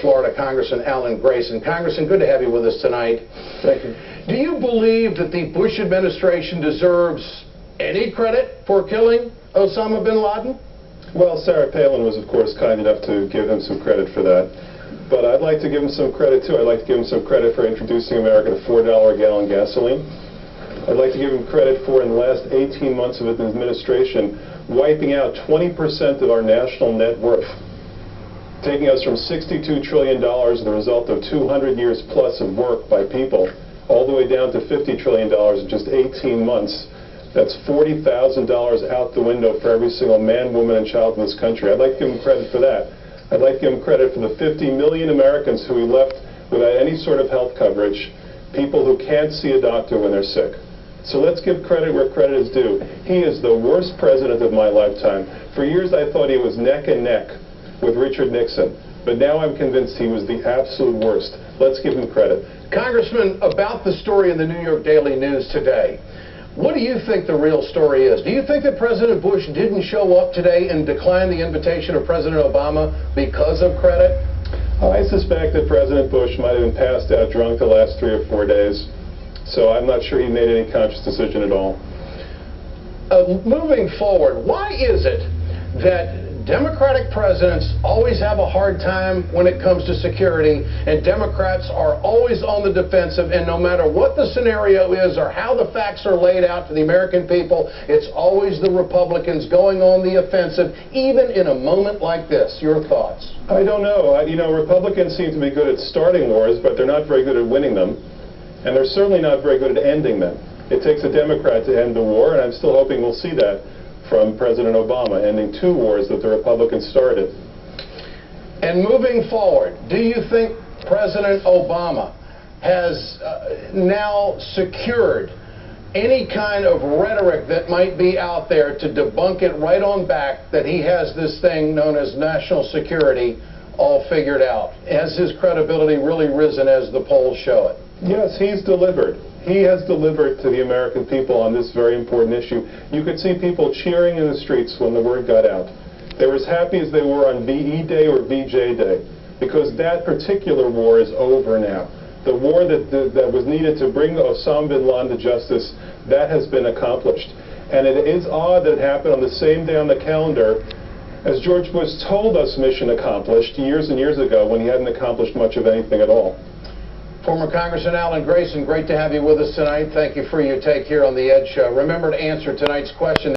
Florida, Congressman Alan Grayson. Congressman, good to have you with us tonight. Thank you. Do you believe that the Bush administration deserves any credit for killing Osama bin Laden? Well, Sarah Palin was, of course, kind enough to give him some credit for that. But I'd like to give him some credit, too. I'd like to give him some credit for introducing America to $4 a gallon gasoline. I'd like to give him credit for, in the last 18 months of his administration, wiping out 20% of our national net worth, taking us from $62 trillion, the result of 200 years plus of work by people, all the way down to $50 trillion in just 18 months. That's $40,000 out the window for every single man, woman, and child in this country. I'd like to give him credit for that. I'd like to give him credit for the 50 million Americans who he left without any sort of health coverage, people who can't see a doctor when they're sick. So let's give credit where credit is due. He is the worst president of my lifetime. For years I thought he was neck and neck with Richard Nixon, but now I'm convinced he was the absolute worst. Let's give him credit. Congressman, about the story in the New York Daily News today, what do you think the real story is? Do you think that President Bush didn't show up today and decline the invitation of President Obama because of credit? I suspect that President Bush might have been passed out drunk the last 3 or 4 days, so I'm not sure he made any conscious decision at all. Moving forward, why is it that Democratic presidents always have a hard time when it comes to security, and Democrats are always on the defensive, and no matter what the scenario is or how the facts are laid out to the American people, it's always the Republicans going on the offensive, even in a moment like this? Your thoughts? I don't know. Republicans seem to be good at starting wars, but they're not very good at winning them, and they're certainly not very good at ending them. It takes a Democrat to end the war, and I'm still hoping we'll see that from President Obama, ending 2 wars that the Republicans started. And moving forward, do you think President Obama has now secured any kind of rhetoric that might be out there to debunk it right on back, that he has this thing known as national security all figured out? Has his credibility really risen as the polls show it? Yes, he's delivered. He has delivered to the American people on this very important issue. You could see people cheering in the streets when the word got out. They were as happy as they were on VE Day or VJ Day, because that particular war is over now. The war that was needed to bring Osama bin Laden to justice, that has been accomplished. And it is odd that it happened on the same day on the calendar as George Bush told us mission accomplished years and years ago, when he hadn't accomplished much of anything at all. Former Congressman Alan Grayson, great to have you with us tonight. Thank you for your take here on The Ed Show. Remember to answer tonight's question.